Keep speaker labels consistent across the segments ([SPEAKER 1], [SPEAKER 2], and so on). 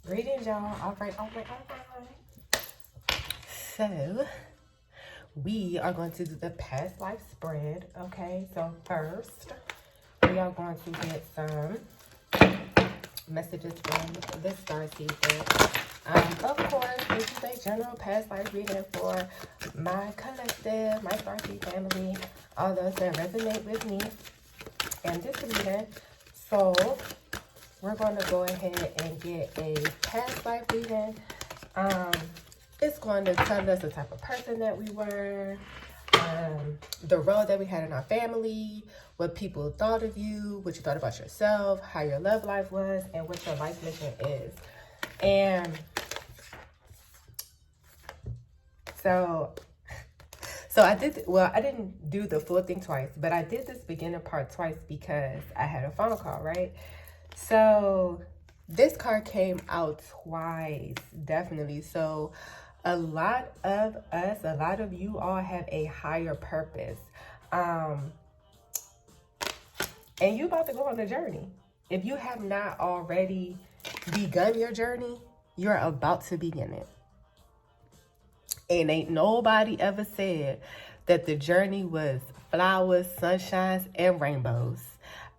[SPEAKER 1] Greetings, y'all. All right. So, we are going to do the past life spread, okay? So, first, we are going to get some messages from the star season. Of course, this is a general past life reading for my collective, my star seed family, all those that resonate with me and this reading. So, we're going to go ahead and get a past life reading. It's going to tell us the type of person that we were, the role that we had in our family, what people thought of you, what you thought about yourself, how your love life was, and what your life mission is. And so I didn't do the full thing twice, but I did this beginning part twice because I had a phone call, right? So this card came out twice, definitely. So a lot of you all have a higher purpose. And you about to go on a journey. If you have not already begun your journey, you're about to begin it. And ain't nobody ever said that the journey was flowers, sunshines, and rainbows.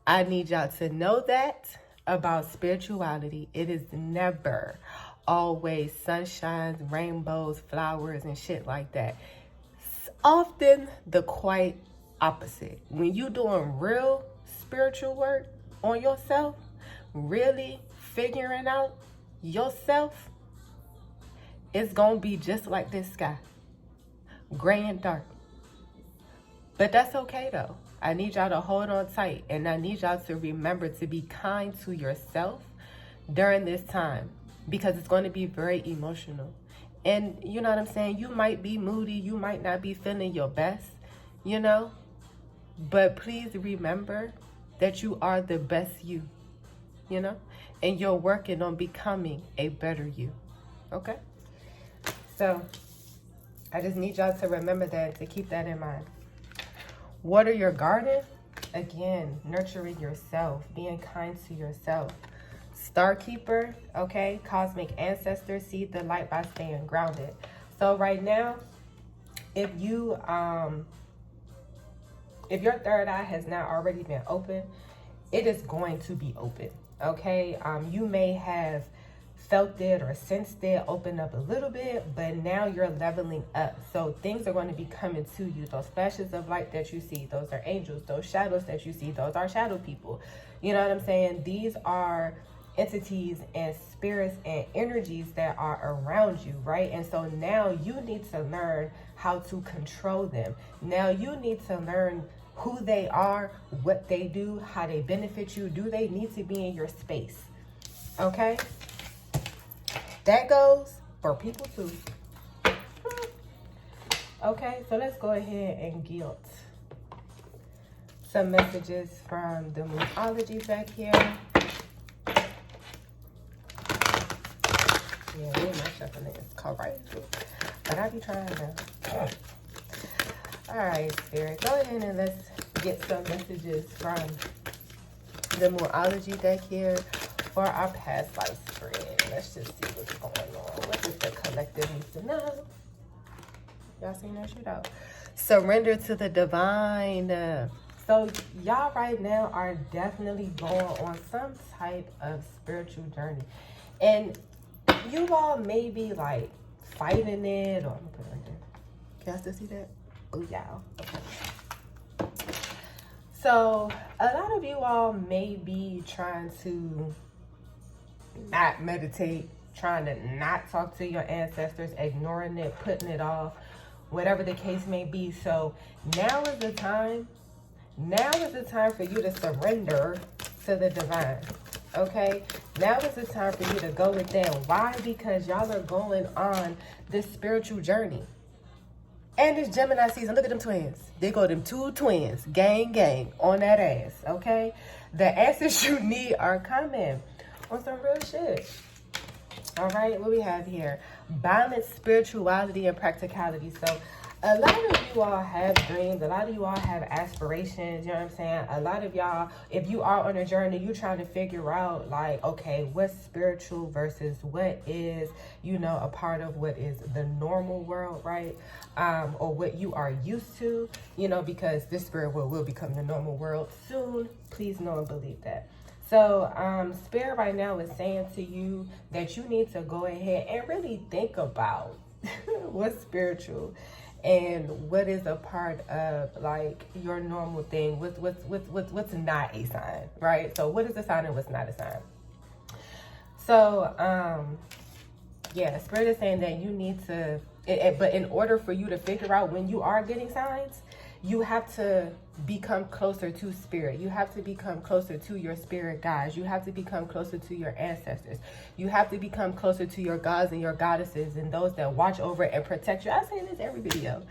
[SPEAKER 1] I need y'all to know that about spirituality. It is never always sunshines, rainbows, flowers, and shit like that. It's often the quite opposite. When you doing real spiritual work on yourself, really figuring out yourself, it's gonna be just like this sky, gray and dark. But that's okay though. I need y'all to hold on tight, and I need y'all to remember to be kind to yourself during this time, because it's going to be very emotional. And you know what I'm saying? You might be moody, you might not be feeling your best, you know? But please remember that you are the best you know? And you're working on becoming a better you, okay? So I just need y'all to remember that, to keep that in mind. Water your garden. Again, nurturing yourself, being kind to yourself. Star Keeper, okay? Cosmic ancestors, see the light by staying grounded. So right now, if your third eye has not already been open, it is going to be open, okay? You may have felt it or sensed it open up a little bit, but now you're leveling up. So things are going to be coming to you. Those flashes of light that you see, those are angels. Those shadows that you see, those are shadow people. You know what I'm saying? These are entities and spirits and energies that are around you, right? And so now you need to learn how to control them. Now you need to learn who they are, what they do, how they benefit you. Do they need to be in your space? Okay? That goes for people too. Okay, so let's go ahead and get some messages from the Moonology back here. Yeah, me and my shuffling is correct. But I be trying to. Alright, Spirit, go ahead and let's get some messages from the Moonology deck here for our past life spread. Let's just see what's going on. What does the collective need to know? Y'all seen that shootout? Surrender to the divine. So y'all right now are definitely going on some type of spiritual journey. And you all may be like fighting it, or I'm gonna put it right there. Can I still see that? Oh, y'all. Okay. So a lot of you all may be trying to not meditate, trying to not talk to your ancestors, ignoring it, putting it off, whatever the case may be. So now is the time for you to surrender to the divine, okay? Now is the time for you to go within. Why? Because y'all are going on this spiritual journey. And it's Gemini season. Look at them twins. They go them two twins, gang, on that ass, okay? The answers you need are coming on some real shit. All right, what we have here? Balance, spirituality, and practicality. So A lot of you all have dreams. A lot of you all have aspirations. You know what I'm saying? A lot of y'all, if you are on a journey, you're trying to figure out, like, okay, what's spiritual versus what is, you know, a part of what is the normal world, right? Or what you are used to, you know, because this spirit world will become the normal world soon. Please know and believe that. So, Spirit right now is saying to you that you need to go ahead and really think about what's spiritual and what is a part of like your normal thing. What's not a sign, right? So what is a sign and what's not a sign? So, yeah, Spirit is saying that you need to, but in order for you to figure out when you are getting signs, you have to become closer to spirit. You have to become closer to your spirit guides. You have to become closer to your ancestors. You have to become closer to your gods and your goddesses and those that watch over and protect you. I say this every video.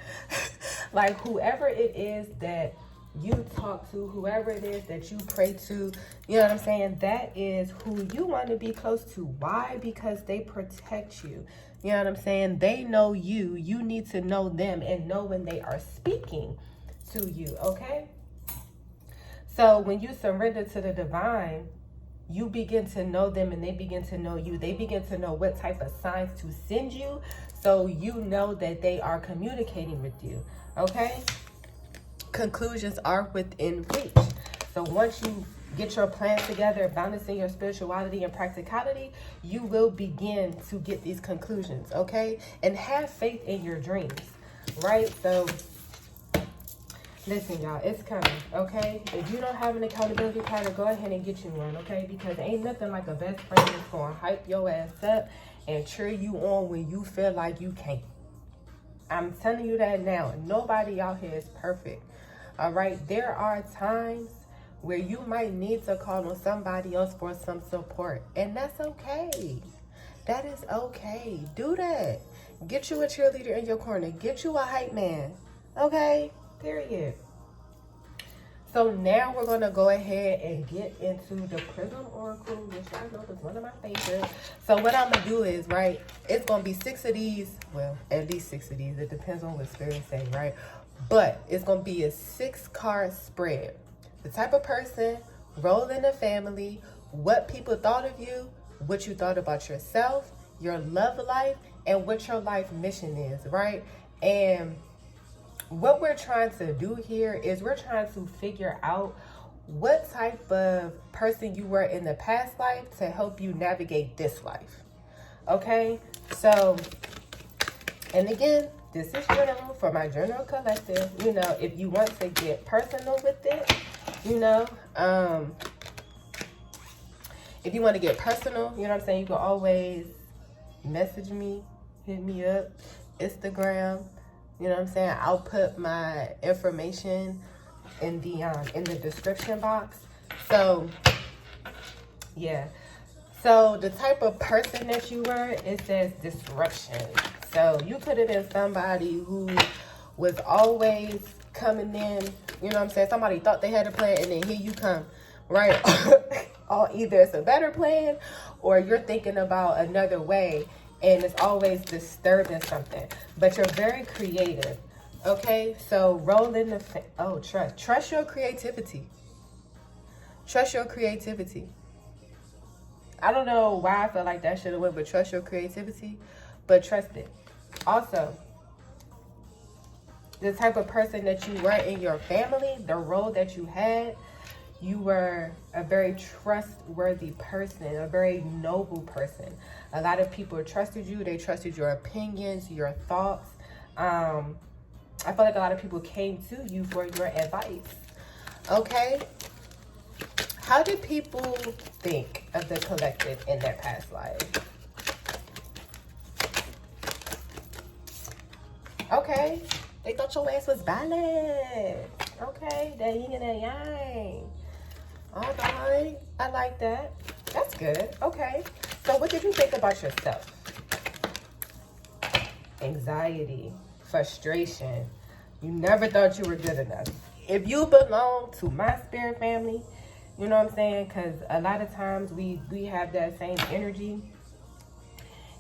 [SPEAKER 1] Like whoever it is that you talk to, whoever it is that you pray to, you know what I'm saying? That is who you want to be close to. Why? Because they protect you. You know what I'm saying? They know you. You need to know them and know when they are speaking to you, okay? So when you surrender to the divine, you begin to know them and they begin to know you. They begin to know what type of signs to send you, so you know that they are communicating with you, okay? Conclusions are within reach. So once you get your plan together, balancing your spirituality and practicality, you will begin to get these conclusions, okay? And have faith in your dreams, right? So listen, y'all, it's coming, okay? If you don't have an accountability partner, go ahead and get you one, okay? Because ain't nothing like a best friend that's going to hype your ass up and cheer you on when you feel like you can't. I'm telling you that now. Nobody out here is perfect, all right? There are times where you might need to call on somebody else for some support, and that's okay. That is okay. Do that. Get you a cheerleader in your corner. Get you a hype man, okay? Period. So now we're going to go ahead and get into the Prism Oracle, which I know is one of my favorites. So what I'm going to do is, right, it's going to be 6 of these. Well, at least 6 of these. It depends on what Spirit say, right? But it's going to be a 6-card spread. The type of person, role in the family, what people thought of you, what you thought about yourself, your love life, and what your life mission is, right? And what we're trying to do here is we're trying to figure out what type of person you were in the past life to help you navigate this life. Okay? So, and again, this is general for my general collective. You know, if you want to get personal with it, you know, if you want to get personal, you know what I'm saying, you can always message me, hit me up, Instagram. You know what I'm saying? I'll put my information in the description box. So, yeah. So, the type of person that you were, it says disruption. So, you could have been somebody who was always coming in, you know what I'm saying? Somebody thought they had a plan and then here you come, right? Or either it's a better plan or you're thinking about another way. And it's always disturbing something, but you're very creative, okay? So roll in the, trust your creativity. Trust your creativity. I don't know why I feel like that should have went, but trust your creativity, but trust it. Also, the type of person that you were in your family, the role that you had, you were a very trustworthy person, a very noble person. A lot of people trusted you. They trusted your opinions, your thoughts. I feel like a lot of people came to you for your advice. Okay? How did people think of the collective in their past life? Okay. They thought your ass was valid. Okay. That yin and that yang. All right. I like that. That's good. Okay. So what did you think about yourself? Anxiety, frustration. You never thought you were good enough. If you belong to my spirit family, you know what I'm saying? Because a lot of times we have that same energy.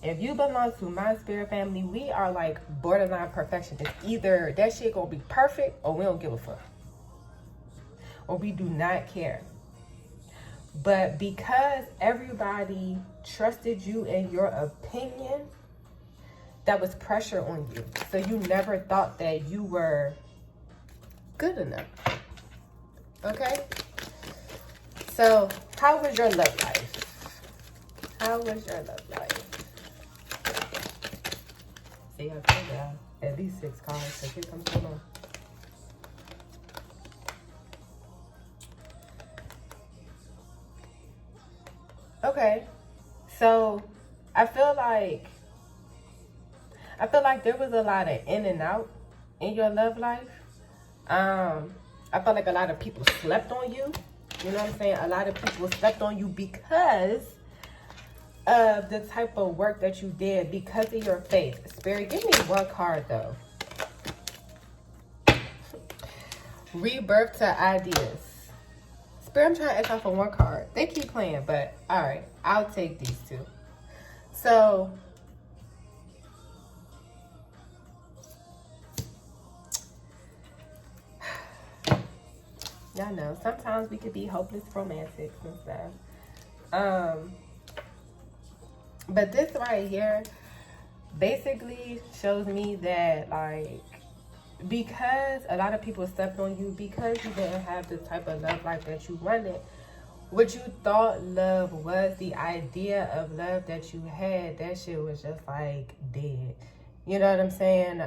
[SPEAKER 1] If you belong to my spirit family, we are like borderline perfectionists. Either that shit gonna be perfect or we don't give a fuck. Or we do not care. But because everybody trusted you and your opinion, that was pressure on you. So you never thought that you were good enough. Okay? So, how was your love life? How was your love life? See, I told y'all at least 6 cards. So here comes the one. Okay, so I feel like there was a lot of in and out in your love life. I felt like a lot of people slept on you. You know what I'm saying? A lot of people slept on you because of the type of work that you did, because of your faith. Spirit, give me one card though. Rebirth to ideas. Spirit, I'm trying to ask out for one card. They keep playing, but all right, I'll take these two. So, y'all know, sometimes we could be hopeless romantics and stuff. But this right here basically shows me that, like, because a lot of people stepped on you, because you didn't have the type of love life that you wanted, what you thought love was, the idea of love that you had, that shit was just like dead. You know what I'm saying?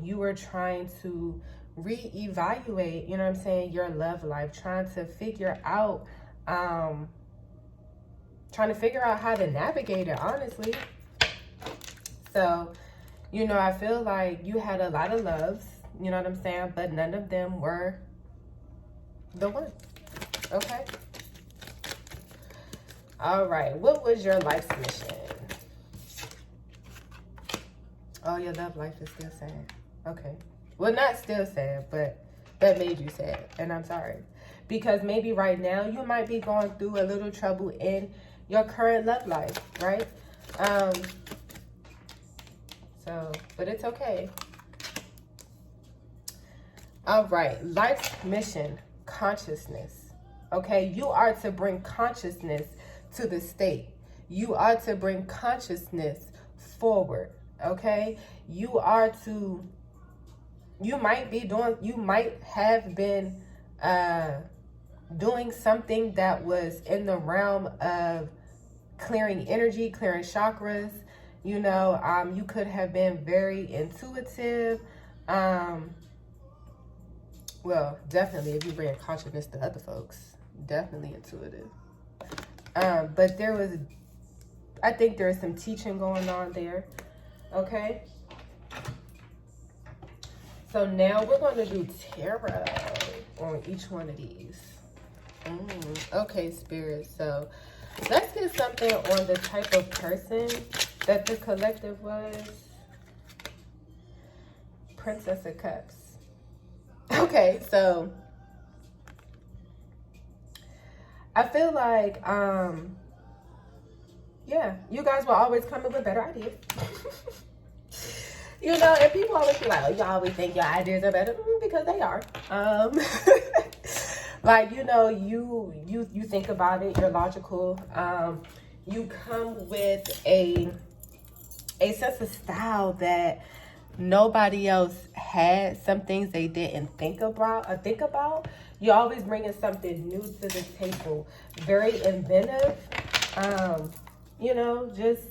[SPEAKER 1] You were trying to reevaluate, you know what I'm saying, your love life, trying to figure out how to navigate it, honestly. So, you know, I feel like you had a lot of loves, you know what I'm saying, but none of them were the one. Okay? All right, what was your life's mission? Oh, your love life is still sad. Okay. Well, not still sad, but that made you sad, and I'm sorry. Because maybe right now you might be going through a little trouble in your current love life, right? But it's okay. All right, life's mission, consciousness. Okay, you are to bring consciousness to the state. You are to bring consciousness forward. Okay, you might have been doing something that was in the realm of clearing energy, clearing chakras. You know, you could have been very intuitive. Well, definitely if you bring consciousness to other folks, definitely intuitive. But I think there is some teaching going on there. Okay. So now we're going to do tarot on each one of these. Okay, Spirit. So let's get something on the type of person that the collective was. Princess of Cups. Okay, so I feel like, yeah, you guys will always come up with better ideas. You know, and people always be like, oh, you always think your ideas are better, because they are. Like, you know, you think about it, you're logical. You come with a sense of style that nobody else had. Some things they didn't think about. You're always bringing something new to the table. Very inventive. You know, just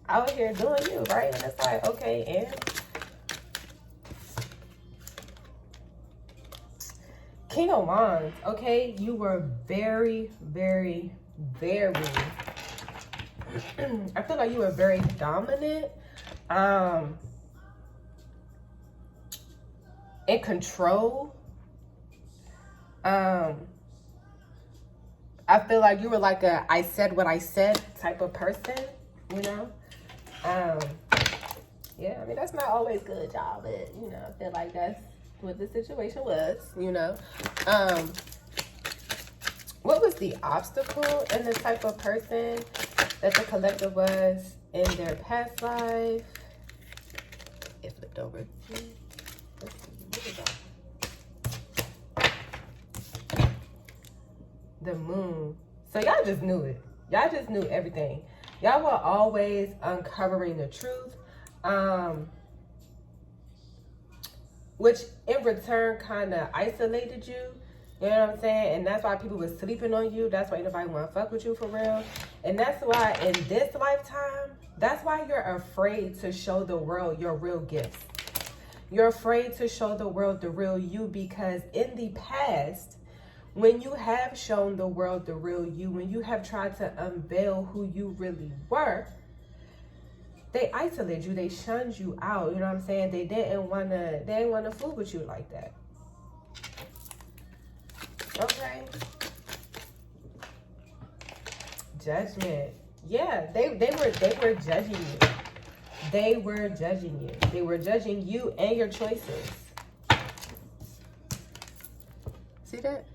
[SPEAKER 1] out here doing you, right? And it's like, okay, and King of Wands, okay? You were very, very, very, I feel like you were very dominant, in control. I feel like you were like a I said what I said type of person, you know? Yeah, I mean, that's not always good, y'all, but, you know, I feel like that's what the situation was, you know? What was the obstacle in the type of person that the collective was in their past life. It flipped over. Let's see, what is that? The moon. So y'all just knew it. Y'all just knew everything. Y'all were always uncovering the truth. Which in return kind of isolated you. You know what I'm saying? And that's why people were sleeping on you. That's why nobody want to fuck with you for real. And that's why in this lifetime, that's why you're afraid to show the world your real gifts. You're afraid to show the world the real you, because in the past, when you have shown the world the real you, when you have tried to unveil who you really were, they isolated you, they shunned you out, you know what I'm saying? They didn't wanna fool with you like that. Okay. Judgment. Yeah, they were judging you. They were judging you. They were judging you and your choices. See that?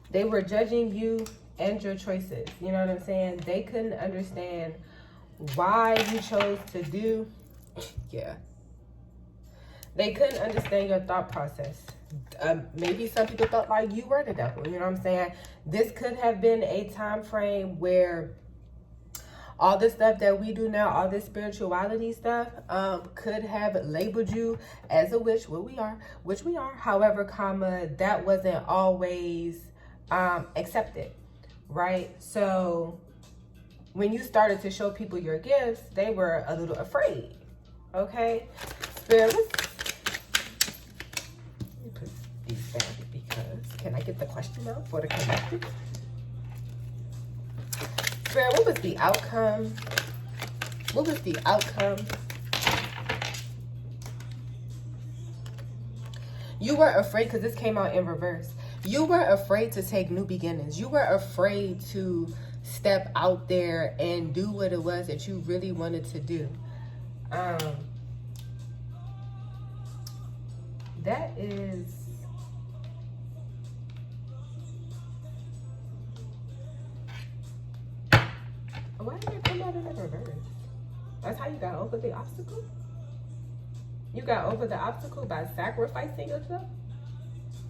[SPEAKER 1] They were judging you and your choices. You know what I'm saying? They couldn't understand why you chose to do. Yeah. They couldn't understand your thought process. Maybe some people thought like you were the devil. You know what I'm saying? This could have been a time frame where all the stuff that we do now, all this spirituality stuff, could have labeled you as a witch, which we are. However, that wasn't always accepted, right? So when you started to show people your gifts, they were a little afraid. Okay, Spirit, let me put these down because can I get the question out for the collective? Spirit, what was the outcome? What was the outcome? You were afraid, because this came out in reverse. You were afraid to take new beginnings. You were afraid to step out there and do what it was that you really wanted to do. That is... Why did it come out in the reverse? That's how you got over the obstacle? You got over the obstacle by sacrificing yourself?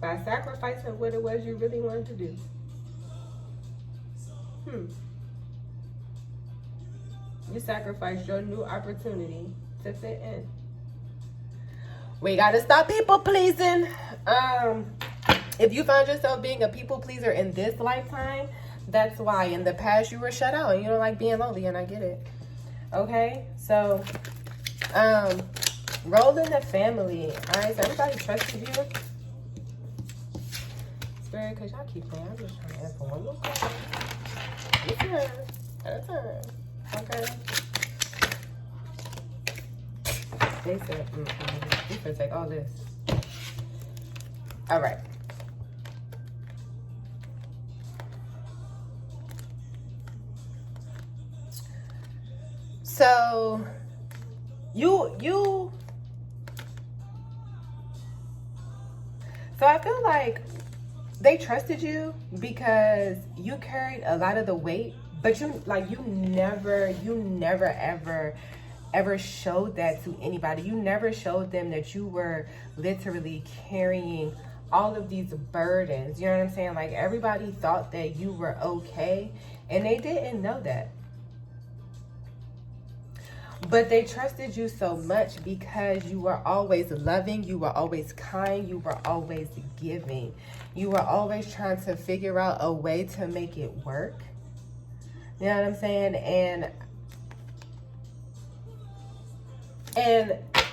[SPEAKER 1] By sacrificing what it was you really wanted to do. You sacrificed your new opportunity to fit in. We gotta stop people pleasing. If you find yourself being a people pleaser in this lifetime, that's why. In the past you were shut out and you don't like being lonely, and I get it. Okay, so roll in the family. All right, so everybody trusted you. Spirit, because y'all keep playing. I'm just trying to answer one more question. It's her. At a time. Okay. They said, you can take all this. All right. So, so I feel like they trusted you because you carried a lot of the weight, but you never ever showed that to anybody. You never showed them that you were literally carrying all of these burdens. You know what I'm saying? Like, everybody thought that you were okay, and they didn't know that. But they trusted you so much because you were always loving, you were always kind, you were always giving. You were always trying to figure out a way to make it work. You know what I'm saying? And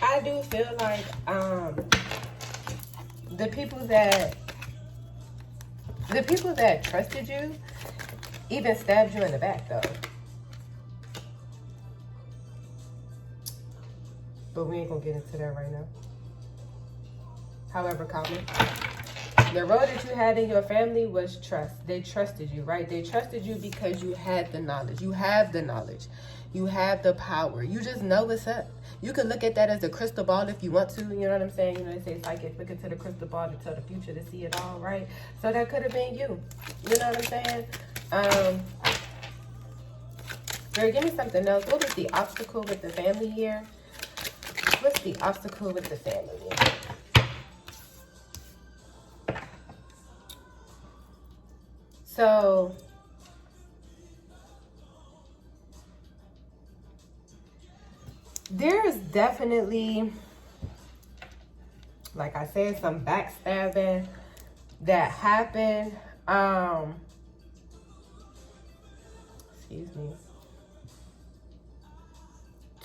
[SPEAKER 1] I do feel like the people that trusted you even stabbed you in the back, though. But we ain't gonna get into that right now. However, Common, the role that you had in your family was trust. They trusted you, right? They trusted you because you had the knowledge. You have the knowledge. You have the power. You just know what's up. You can look at that as a crystal ball if you want to. You know what I'm saying? You know, they say psychics look into the crystal ball to tell the future, to see it all, right? So that could have been you. You know what I'm saying? Girl, give me something else. What is the obstacle with the family here? What's the obstacle with the family? So, there is definitely, like I said, some backstabbing that happened. Excuse me.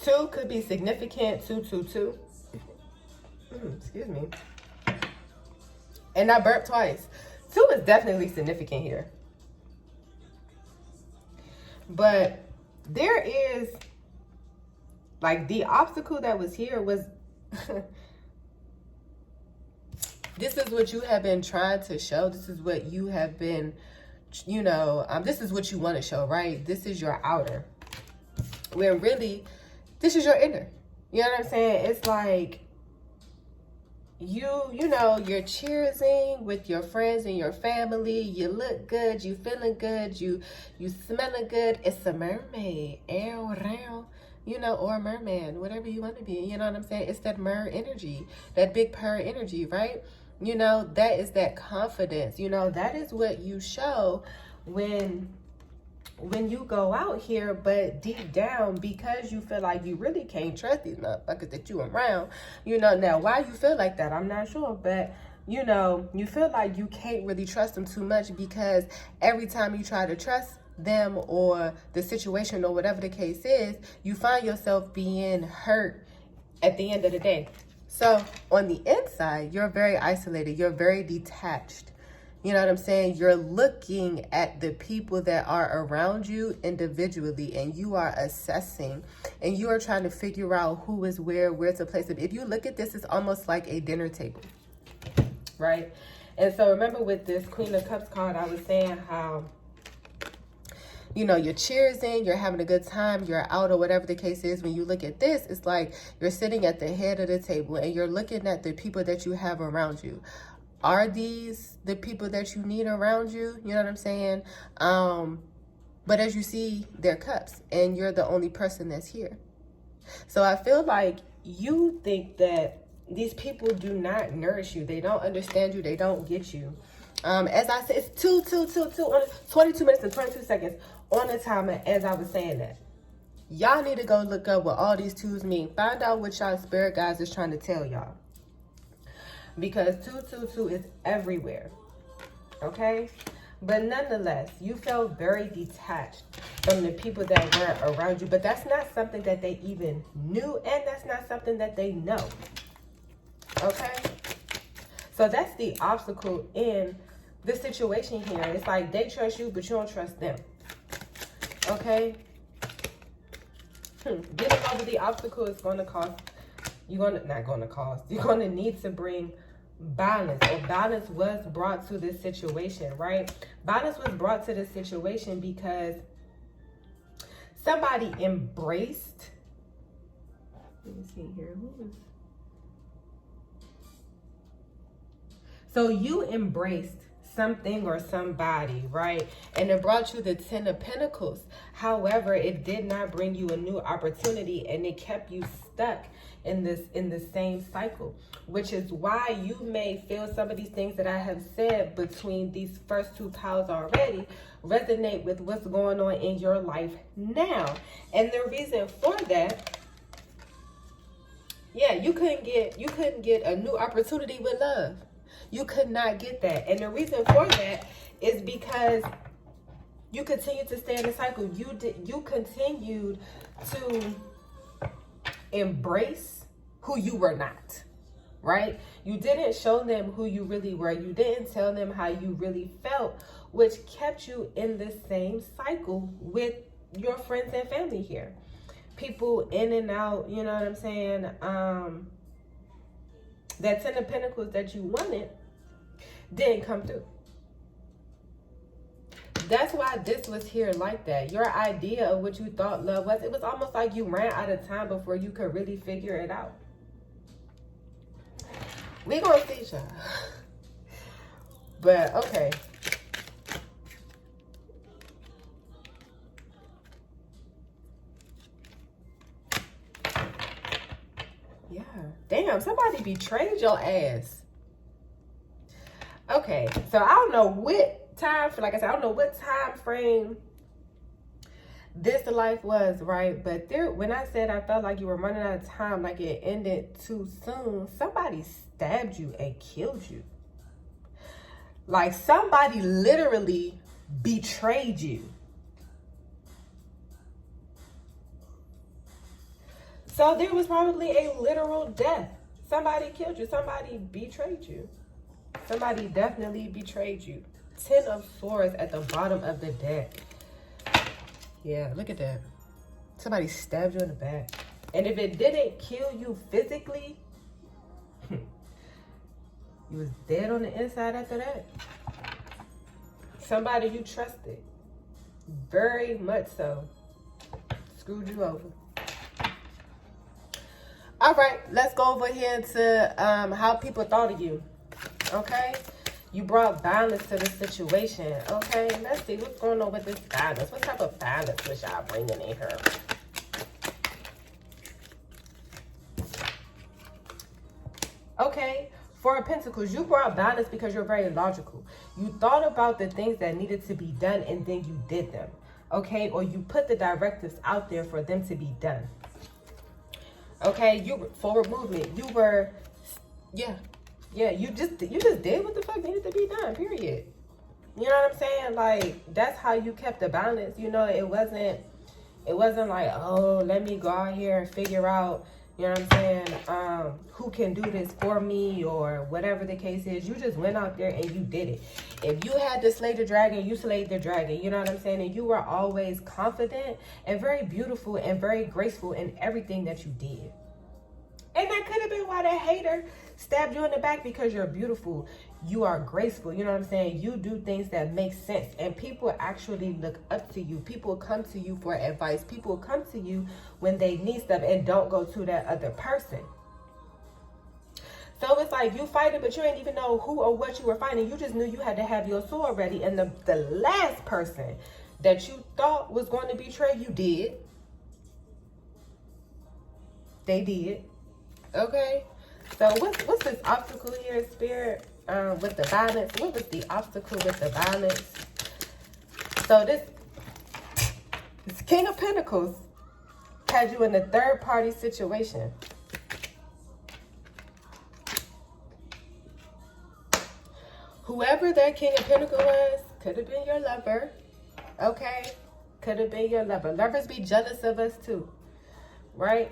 [SPEAKER 1] 2 could be significant. 2, 2, 2. Excuse me. And I burped twice. 2 is definitely significant here. But there is, like, the obstacle that was here was, this is what you have been trying to show. This is what you have been, you know, this is what you want to show, right? This is your outer. When really, this is your inner. You know what I'm saying? It's like, you know, you're cheersing with your friends and your family. You look good. You feeling good. You smelling good. It's a mermaid. You know, or a merman, whatever you want to be. You know what I'm saying? It's that mer energy, that big purr energy, right? You know, that is that confidence. You know, that is what you show when you go out here, but deep down, because you feel like you really can't trust these motherfuckers that you around, you know. Now, why you feel like that, I'm not sure, but, you know, you feel like you can't really trust them too much because every time you try to trust them or the situation or whatever the case is, you find yourself being hurt at the end of the day. So, on the inside, you're very isolated. You're very detached. You know what I'm saying? You're looking at the people that are around you individually, and you are assessing, and you are trying to figure out who is where to place them. If you look at this, it's almost like a dinner table, right? And so remember with this Queen of Cups card, I was saying how, you know, you're cheersing, you're having a good time, you're out or whatever the case is. When you look at this, it's like you're sitting at the head of the table and you're looking at the people that you have around you. Are these the people that you need around you? You know what I'm saying? But as you see, they're cups and you're the only person that's here. So I feel like you think that these people do not nourish you. They don't understand you. They don't get you. As I said, it's 22 minutes and 22 seconds on the timer as I was saying that. Y'all need to go look up what all these 2s mean. Find out what y'all spirit guides is trying to tell y'all. Because 222 is everywhere. Okay? But nonetheless, you felt very detached from the people that were around you. But that's not something that they even knew. And that's not something that they know. Okay? So that's the obstacle in the situation here. It's like they trust you, but you don't trust them. Okay? Getting over the obstacle is going to cost. You're going to need to bring balance, or balance was brought to this situation, right? Balance was brought to this situation because somebody embraced. Let me see here. So you embraced something or somebody, right? And it brought you the 10 of Pentacles. However, it did not bring you a new opportunity, and it kept you stuck in the same cycle, which is why you may feel some of these things that I have said between these first 2 piles already resonate with what's going on in your life now. And the reason for that, yeah, you couldn't get a new opportunity with love. You could not get that. And the reason for that is because you continue to stay in the cycle. You continued to embrace who you were not, right? You didn't show them who you really were. You didn't tell them how you really felt, which kept you in the same cycle with your friends and family here. People in and out, you know what I'm saying? That 10 of Pentacles that you wanted didn't come through. That's why this was here like that. Your idea of what you thought love was, it was almost like you ran out of time before you could really figure it out. We gonna see y'all. But, okay. Yeah. Damn, somebody betrayed your ass. Okay, so I don't know what time, like I said, I don't know what time frame this life was, right? But there, when I said I felt like you were running out of time, like it ended too soon, somebody stabbed you and killed you. Like somebody literally betrayed you. So there was probably a literal death. Somebody killed you. Somebody betrayed you. Somebody definitely betrayed you. 10 of Swords at the bottom of the deck. Yeah, look at that. Somebody stabbed you in the back. And if it didn't kill you physically, you was dead on the inside after that. Somebody you trusted. Very much so. Screwed you over. All right, let's go over here to how people thought of you. Okay? You brought balance to the situation. Okay, let's see what's going on with this balance. What type of balance was y'all bringing in here? Okay, Four of Pentacles, you brought balance because you're very logical. You thought about the things that needed to be done and then you did them. Okay, or you put the directives out there for them to be done. Okay, you forward movement. You were, yeah, you just did what the fuck needed to be done, period. You know what I'm saying? Like, that's how you kept the balance. You know, it wasn't like, oh, let me go out here and figure out, you know what I'm saying, who can do this for me or whatever the case is. You just went out there and you did it. If you had to slay the dragon, you slayed the dragon. You know what I'm saying? And you were always confident and very beautiful and very graceful in everything that you did. And that could have been why that hater stabbed you in the back, because you're beautiful. You are graceful. You know what I'm saying? You do things that make sense. And people actually look up to you. People come to you for advice. People come to you when they need stuff and don't go to that other person. So it's like you fighting, but you ain't even know who or what you were fighting. You just knew you had to have your sword ready. And the last person that you thought was going to betray you did. They did. Okay, so what's this obstacle here, Spirit, with the balance? What was the obstacle with the balance? So this King of Pentacles had you in a third-party situation. Whoever that King of Pentacles was, could have been your lover, okay? Could have been your lover. Lovers be jealous of us too, right?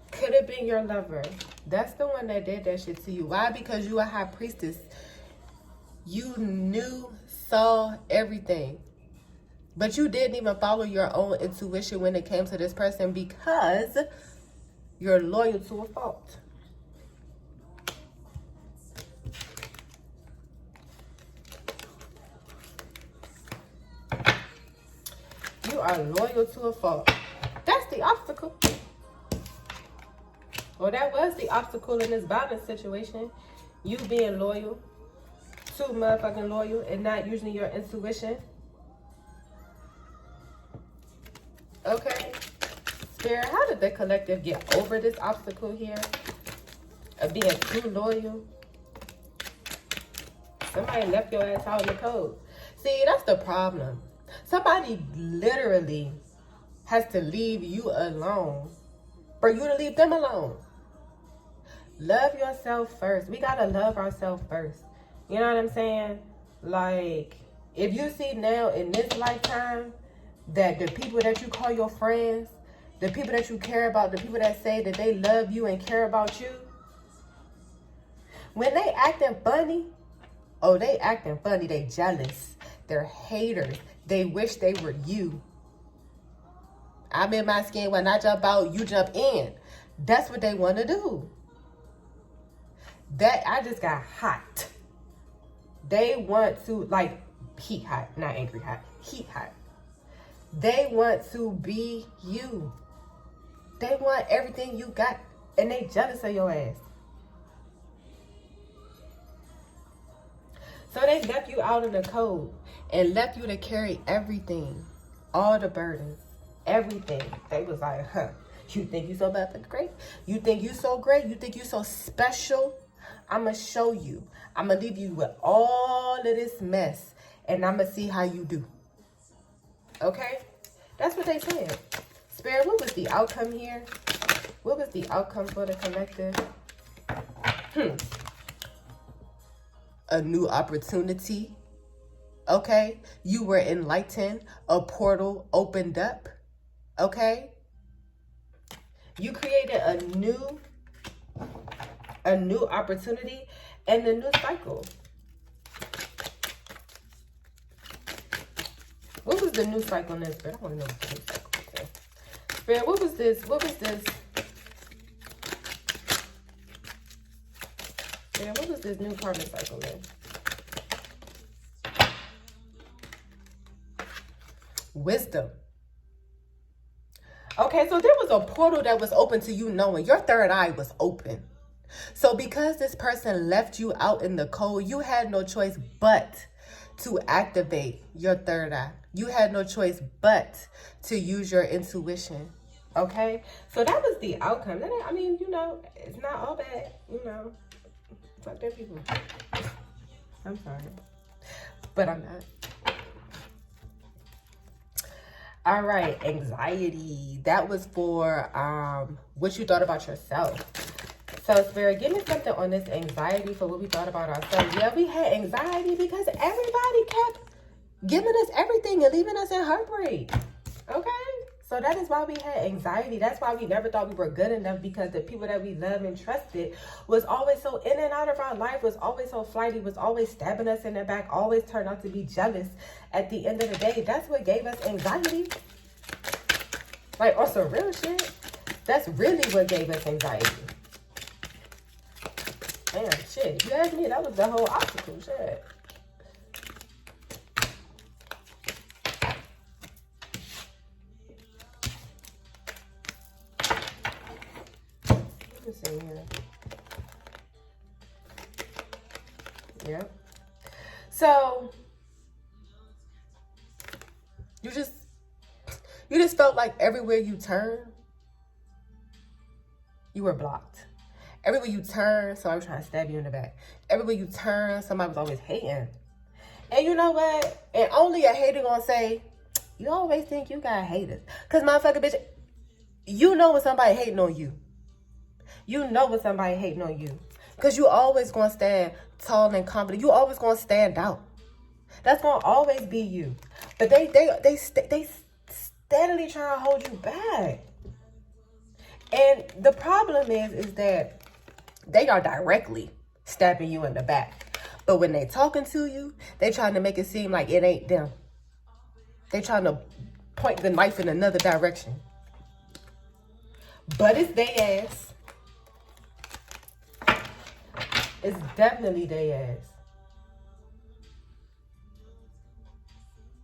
[SPEAKER 1] Could have been your lover. That's the one that did that shit to you. Why? Because you a high priestess. You knew, saw everything. But you didn't even follow your own intuition when it came to this person because you're loyal to a fault. You are loyal to a fault. That's the obstacle. Well, that was the obstacle in this balance situation. You being loyal, too motherfucking loyal, and not using your intuition. Okay. Spirit, how did the collective get over this obstacle here of being too loyal? Somebody left your ass out in the cold. See, that's the problem. Somebody literally has to leave you alone for you to leave them alone. Love yourself first. We gotta love ourselves first. You know what I'm saying? Like, if you see now in this lifetime that the people that you call your friends, the people that you care about, the people that say that they love you and care about you, when they acting funny, oh, they acting funny, they jealous, they're haters, they wish they were you. I'm in my skin. When I jump out, you jump in. That's what they want to do. That I just got hot. They want to, like, heat hot, not angry hot, heat hot. They want to be you. They want everything you got, and they jealous of your ass. So they left you out in the cold and left you to carry everything, all the burdens, everything. They was like, huh, You think you so bad great? You think you so great? You think you so special? I'm going to show you. I'm going to leave you with all of this mess, and I'm going to see how you do. Okay? That's what they said. Spirit, what was the outcome here? What was the outcome for the collective? A new opportunity. Okay? You were enlightened. A portal opened up. Okay? You created a new opportunity and a new cycle. What was the new cycle in this? Spirit, I want to know what the new cycle was. Spirit, what was this? What was this? Spirit, what was this new karmic cycle in? Wisdom. Okay, so there was a portal that was open to you knowing. Your third eye was open. So because this person left you out in the cold, you had no choice but to activate your third eye. You had no choice but to use your intuition. Okay? So that was the outcome. I mean, you know, it's not all bad. You know, fuck them people. I'm sorry. But I'm not. All right, anxiety. That was for what you thought about yourself. So, Spirit, give me something on this anxiety for what we thought about ourselves. Yeah, we had anxiety because everybody kept giving us everything and leaving us in heartbreak. Okay? So that is why we had anxiety. That's why we never thought we were good enough, because the people that we loved and trusted was always so in and out of our life, was always so flighty, was always stabbing us in the back, always turned out to be jealous at the end of the day. That's what gave us anxiety. Like, on some real shit, that's really what gave us anxiety. Damn, shit. You asked me, that was the whole obstacle, shit. Let me see here. Yep. So, you just felt like everywhere you turn, you were blocked. Everywhere you turn, somebody was trying to stab you in the back. Everywhere you turn, somebody was always hating. And you know what? And only a hater gonna say, you always think you got haters. Because motherfucker, bitch, you know when somebody hating on you. You know when somebody hating on you. Because you always gonna stand tall and confident. You always gonna stand out. That's gonna always be you. But they steadily trying to hold you back. And the problem is that they are directly stabbing you in the back. But when they talking to you, they trying to make it seem like it ain't them. They trying to point the knife in another direction. But it's they ass. It's definitely they ass.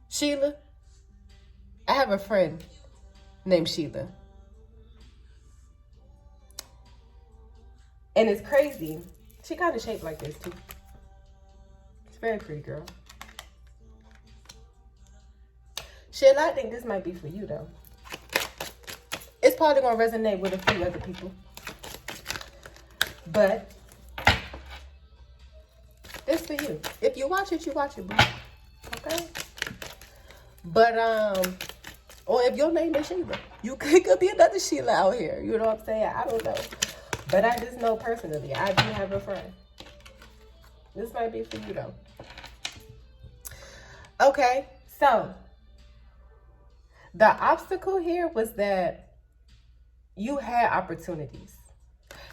[SPEAKER 1] Sheila, I have a friend named Sheila. And it's crazy. She kind of shaped like this too. It's a very pretty girl. Sheila, I think this might be for you though. It's probably going to resonate with a few other people. But it's for you. If you watch it, boo. Okay? But, or if your name is Sheila, it could be another Sheila out here. You know what I'm saying? I don't know. But I just know personally, I do have a friend. This might be for you though. Okay, so the obstacle here was that you had opportunities.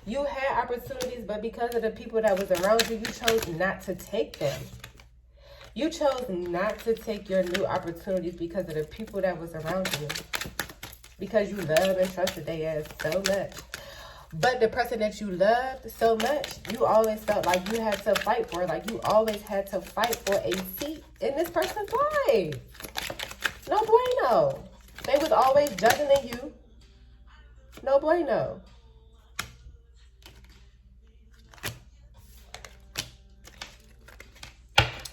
[SPEAKER 1] You had opportunities, but because of the people that was around you, you chose not to take them. You chose not to take your new opportunities because of the people that was around you. Because you love and trusted their ass so much. But the person that you loved so much, you always felt like you had to fight for. Like you always had to fight for a seat in this person's life. No bueno. They was always judging you. No bueno.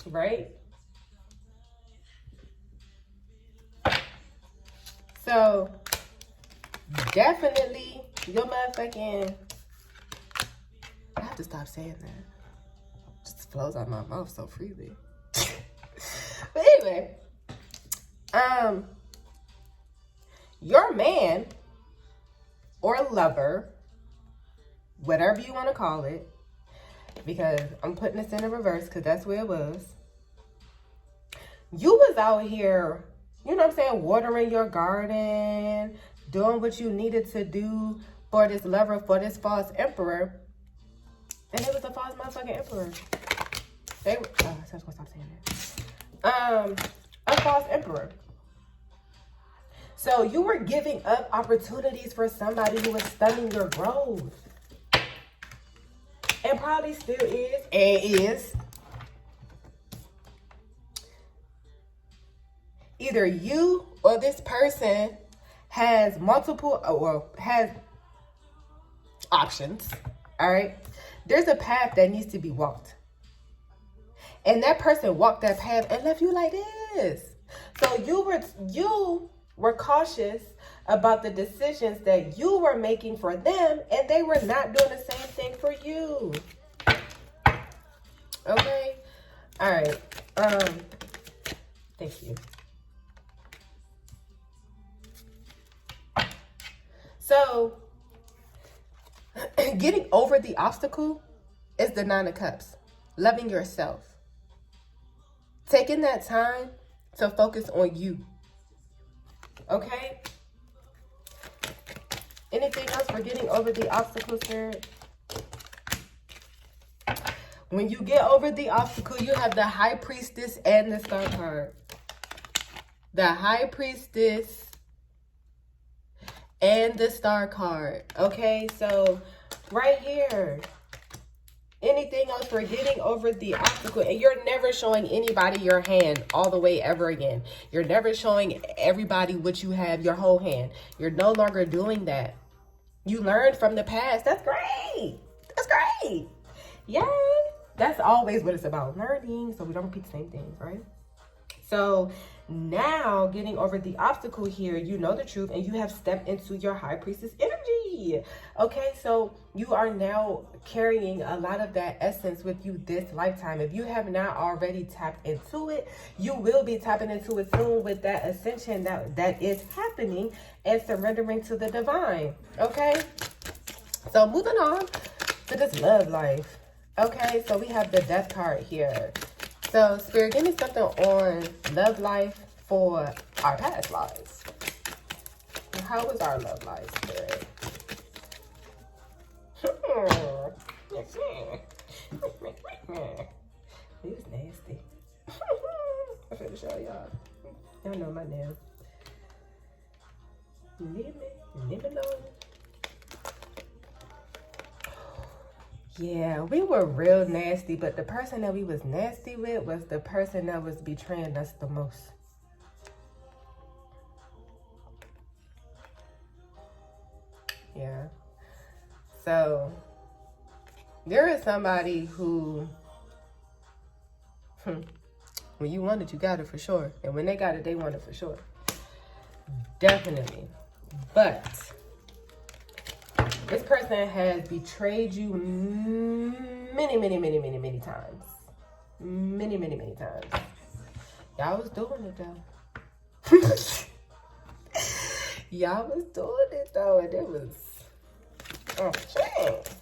[SPEAKER 1] Right? So, definitely your motherfucking... I have to stop saying that. It just flows out my mouth so freely. But anyway, your man or lover, whatever you want to call it, because I'm putting this in the reverse because that's where it was. You was out here, you know what I'm saying, watering your garden, doing what you needed to do for this lover, for this false emperor. And it was a false motherfucking emperor. I was gonna stop saying that. A false emperor. So you were giving up opportunities for somebody who was stunning your growth. And probably still is, and is. Either you or this person has multiple, or has options, all right? There's a path that needs to be walked. And that person walked that path and left you like this. So you were cautious about the decisions that you were making for them, and they were not doing the same thing for you. Okay? All right. Thank you. So, getting over the obstacle is the 9 of Cups. Loving yourself. Taking that time to focus on you. Okay? Anything else for getting over the obstacle, Spirit? When you get over the obstacle, you have the High Priestess and the Star card. The High Priestess and the Star card. Okay, so right here, anything else for getting over the obstacle, and you're never showing anybody your hand all the way ever again. You're never showing everybody what you have, your whole hand. You're no longer doing that. You learned from the past. That's great. That's great. Yeah, that's always what it's about, learning, so we don't repeat the same things, right? So now, getting over the obstacle here, you know the truth, and you have stepped into your High Priestess energy. Okay, so you are now carrying a lot of that essence with you this lifetime. If you have not already tapped into it, you will be tapping into it soon with that ascension that is happening and surrendering to the divine. Okay, so moving on to this love life. Okay, so we have the Death card here. So, Spirit, give me something on love life for our past lives. How was our love life, Spirit? He was nasty. I'm trying to show y'all. Y'all know my name. Leave me alone. Yeah, we were real nasty, but the person that we was nasty with was the person that was betraying us the most. Yeah. So, there is somebody who, when you want it, you got it for sure. And when they got it, they want it for sure. Definitely. But this person has betrayed you many times. Many times. Y'all was doing it though. Y'all was doing it though, and it was, oh shit.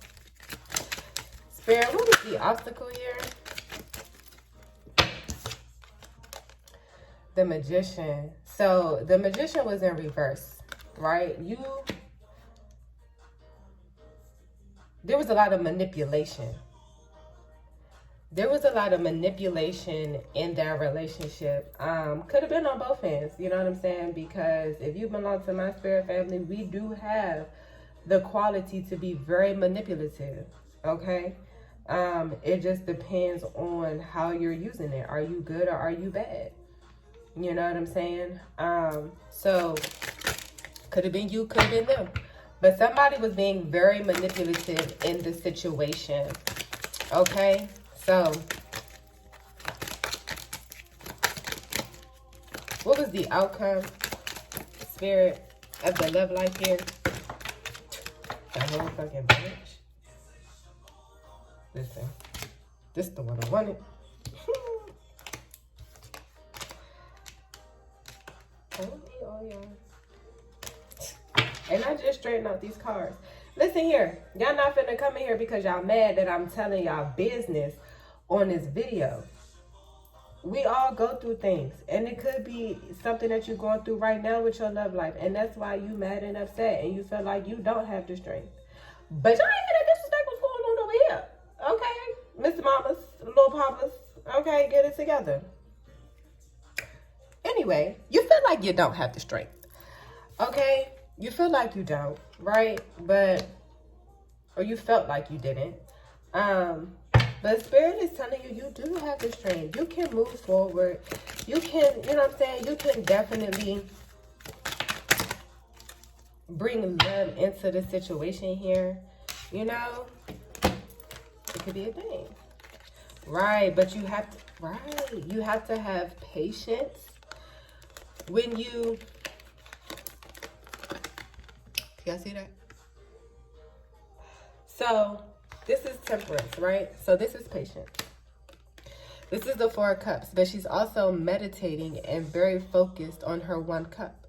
[SPEAKER 1] Spirit, what was the obstacle here? The Magician. So the Magician was in reverse, right? There was a lot of manipulation. There was a lot of manipulation in that relationship. Could have been on both ends, you know what I'm saying? Because if you belong to my spirit family, we do have the quality to be very manipulative, okay? It just depends on how you're using it. Are you good or are you bad? You know what I'm saying? So could have been you, could have been them. But somebody was being very manipulative in the situation. Okay? So, what was the outcome, Spirit? of the love life here. The whole fucking bunch. Listen, this is the one I wanted. And I just straightened out these cards. Listen here, y'all not finna come in here because y'all mad that I'm telling y'all business on this video. We all go through things, and it could be something that you're going through right now with your love life, and that's why you mad and upset, and you feel like you don't have the strength. But y'all ain't gonna disrespect what's going on over here, okay? Mr. Mamas, Little Papas, okay, get it together. Anyway, you feel like you don't have the strength, okay? You feel like you don't, right? Or you felt like you didn't. But Spirit is telling you, you do have the strength. You can move forward. You can, you know what I'm saying? You can definitely bring them into the situation here. You know, it could be a thing. Right, but you have to, you have to have patience when you, y'all see that? So, this is temperance, right? So this is patience. This is the 4 of Cups, but she's also meditating and very focused on her 1 cup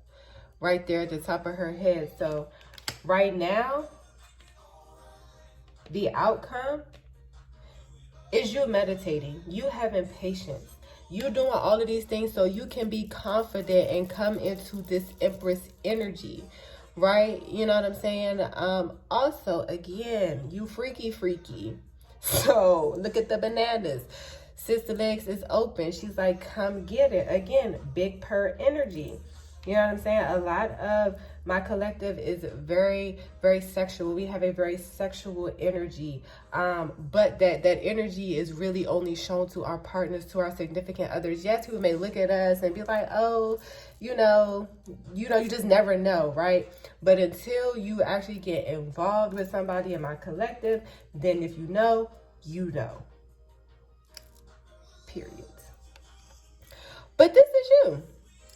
[SPEAKER 1] right there at the top of her head. So right now, the outcome is you meditating, you having patience, you doing all of these things so you can be confident and come into this Empress energy. Right? You know what I'm saying? Also, again, you freaky. So, look at the bananas. Sister Legs is open. She's like, come get it. Again, big purr energy. You know what I'm saying? A lot of my collective is very, very sexual. We have a very sexual energy. But that energy is really only shown to our partners, to our significant others. Yes, who may look at us and be like, oh, you just never know, right? But until you actually get involved with somebody in my collective, then if you know, you know. Period. But this is you.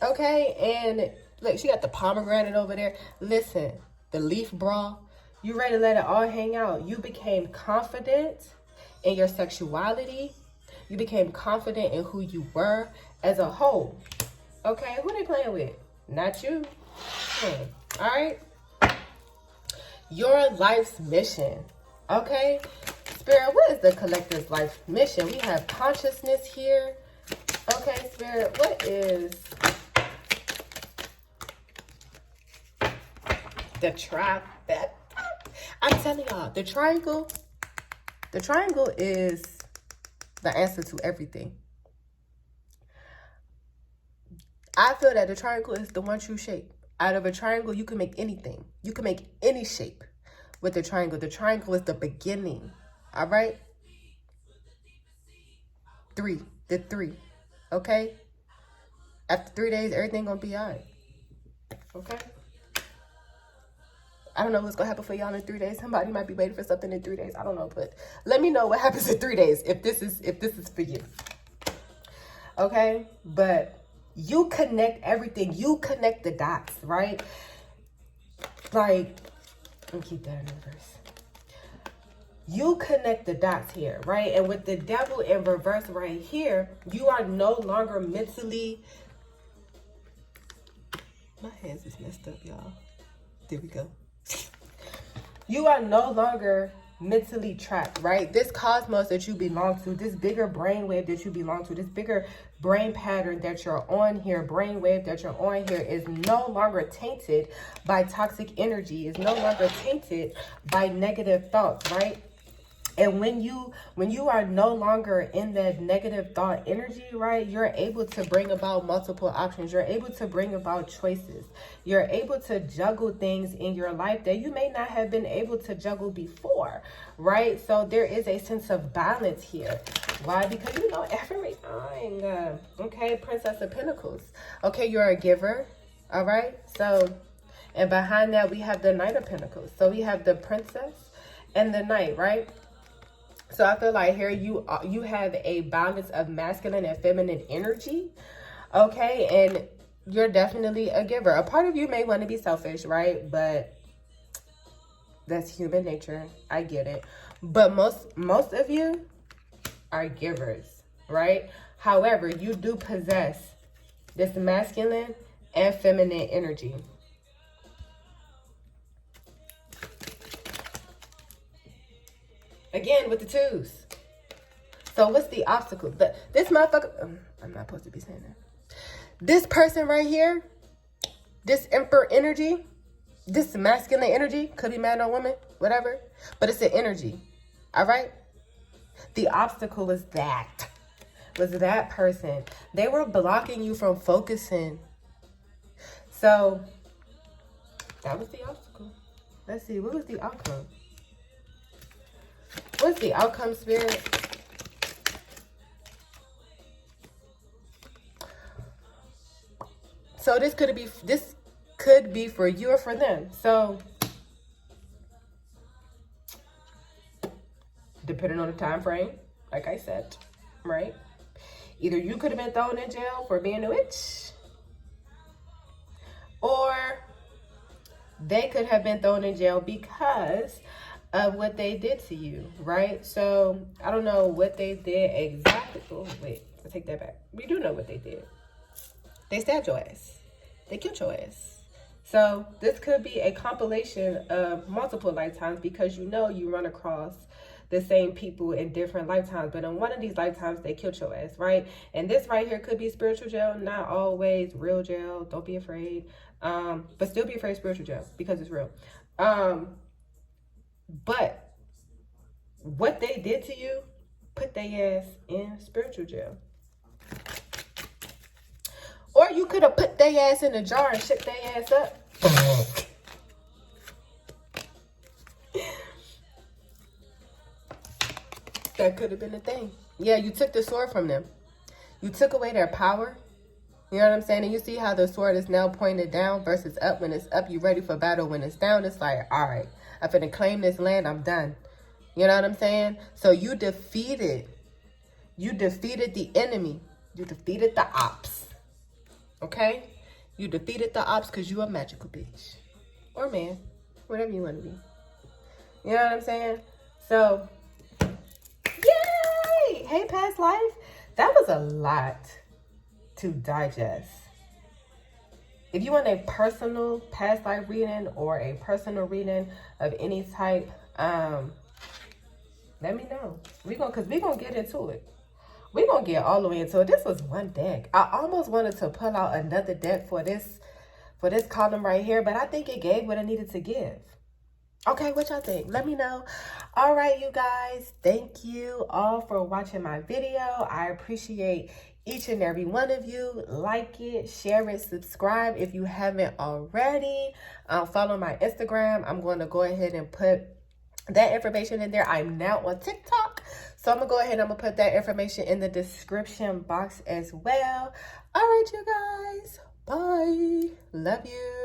[SPEAKER 1] Okay, and look, she got the pomegranate over there. Listen, the leaf bra, you ready to let it all hang out. You became confident in your sexuality. You became confident in who you were as a whole. Okay, who they playing with? Not you. All right. Your life's mission. Okay. Spirit, what is the collective's life mission? We have consciousness here. Okay, Spirit, what is the trifecta? I'm telling y'all, the triangle is the answer to everything. I feel that the triangle is the one true shape. Out of a triangle, you can make anything. You can make any shape with the triangle. The triangle is the beginning. All right? 3. The 3. Okay? After 3 days, everything gonna be all right. Okay? I don't know what's gonna happen for y'all in 3 days. Somebody might be waiting for something in 3 days. I don't know, but let me know what happens in 3 days if this is for you. Okay? But you connect everything. You connect the dots, right? Like, let me keep that in reverse. You connect the dots here, right? And with the devil in reverse right here, you are no longer mentally... My hands is messed up, y'all. There we go. You are no longer mentally trapped, right? This cosmos that you belong to, this bigger brainwave that you belong to, this bigger brain pattern that you're on here, brainwave that you're on here is no longer tainted by toxic energy, is no longer tainted by negative thoughts, right? And when you are no longer in that negative thought energy, right, you're able to bring about multiple options. You're able to bring about choices. You're able to juggle things in your life that you may not have been able to juggle before, right? So there is a sense of balance here. Why? Because you know everything. Okay, Princess of Pentacles. Okay, you're a giver. All right. So, and behind that we have the Knight of Pentacles. So we have the Princess and the Knight, right? So I feel like here you have a balance of masculine and feminine energy, okay? And you're definitely a giver. A part of you may want to be selfish, right? But that's human nature. I get it. But most of you are givers, right? However, you do possess this masculine and feminine energy. Again, with the twos. So what's the obstacle? This motherfucker, I'm not supposed to be saying that. This person right here, this emperor energy, this masculine energy, could be man or woman, whatever, but it's an energy, all right? The obstacle was that person. They were blocking you from focusing. So that was the obstacle. Let's see, what was the outcome? What's the outcome, Spirit? So this could be for you or for them. So depending on the time frame, like I said, right? Either you could have been thrown in jail for being a witch, or they could have been thrown in jail because of what they did to you, right? So I don't know what they did exactly. Oh, wait, I take that back. We do know what they did. They stabbed your ass. They killed your ass. So this could be a compilation of multiple lifetimes, because you know you run across the same people in different lifetimes. But in one of these lifetimes, they killed your ass, right? And this right here could be spiritual jail, not always real jail. Don't be afraid. But still be afraid of spiritual jail because it's real. But what they did to you put their ass in spiritual jail. Or you could have put their ass in a jar and shook their ass up. That could have been a thing. Yeah, you took the sword from them. You took away their power. You know what I'm saying? And you see how the sword is now pointed down versus up. When it's up, you're ready for battle. When it's down, it's like, all right, I'm finna claim this land. I'm done. You know what I'm saying? So you defeated the enemy. You defeated the ops. Okay? You defeated the ops because you a magical bitch. Or man. Whatever you want to be. You know what I'm saying? So, yay! Hey, past life. That was a lot to digest. If you want a personal past life reading or a personal reading of any type, let me know. Because we're going to get into it. We're going to get all the way into it. This was one deck. I almost wanted to pull out another deck for this column right here, but I think it gave what it needed to give. Okay, what y'all think? Let me know. All right, you guys. Thank you all for watching my video. I appreciate each and every one of you. Like it, share it, subscribe if you haven't already. Follow my Instagram. I'm going to go ahead and put that information in there. I'm now on TikTok, so I'm gonna go ahead and I'm gonna put that information in the description box as well. All right, you guys. Bye. Love you.